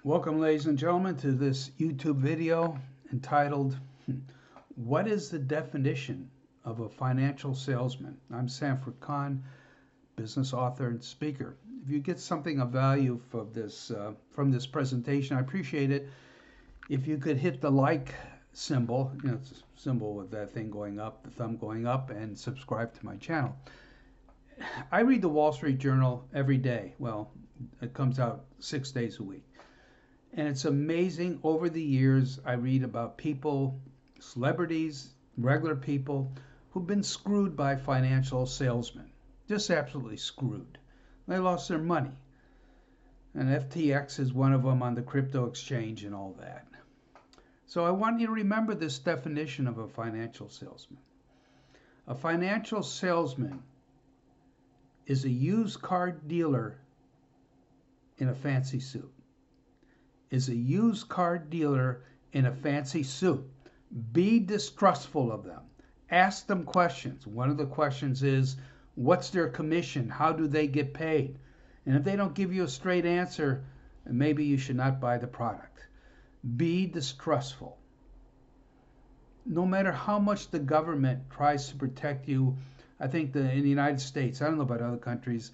Welcome, ladies and gentlemen, to this YouTube video entitled, What is the Definition of a Financial Salesman? I'm Sanford Khan, business author and speaker. If you get something of value from this presentation, I appreciate it. If you could hit the like symbol, it's a symbol with that thing going up, the thumb going up, and subscribe to my channel. I read the Wall Street Journal every day. Well, it comes out 6 days a week. And it's amazing, over the years, I read about people, celebrities, regular people, who've been screwed by financial salesmen. Just absolutely screwed. They lost their money. And FTX is one of them on the crypto exchange and all that. So I want you to remember this definition of a financial salesman. A financial salesman is a used car dealer in a fancy suit. Is a used car dealer in a fancy suit. Be distrustful of them. Ask them questions. One of the questions is, what's their commission? How do they get paid? And if they don't give you a straight answer, maybe you should not buy the product. Be distrustful. No matter how much the government tries to protect you, I think in the United States, I don't know about other countries,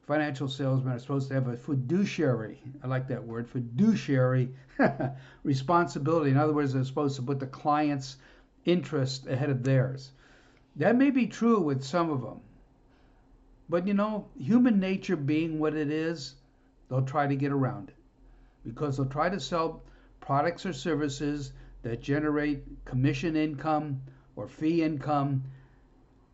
financial salesmen are supposed to have a fiduciary, I like that word, fiduciary responsibility. In other words, they're supposed to put the client's interest ahead of theirs. That may be true with some of them. But human nature being what it is, they'll try to get around it. Because they'll try to sell products or services that generate commission income or fee income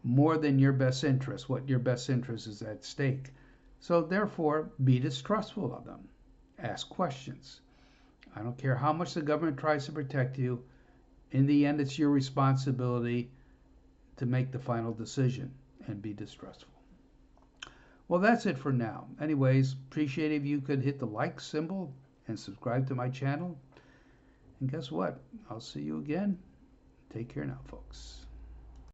more than your best interest, what your best interest is at stake. So therefore, be distrustful of them. Ask questions. I don't care how much the government tries to protect you. In the end, it's your responsibility to make the final decision and be distrustful. Well, that's it for now. Anyways, appreciate if you could hit the like symbol and subscribe to my channel. And guess what? I'll see you again. Take care now, folks.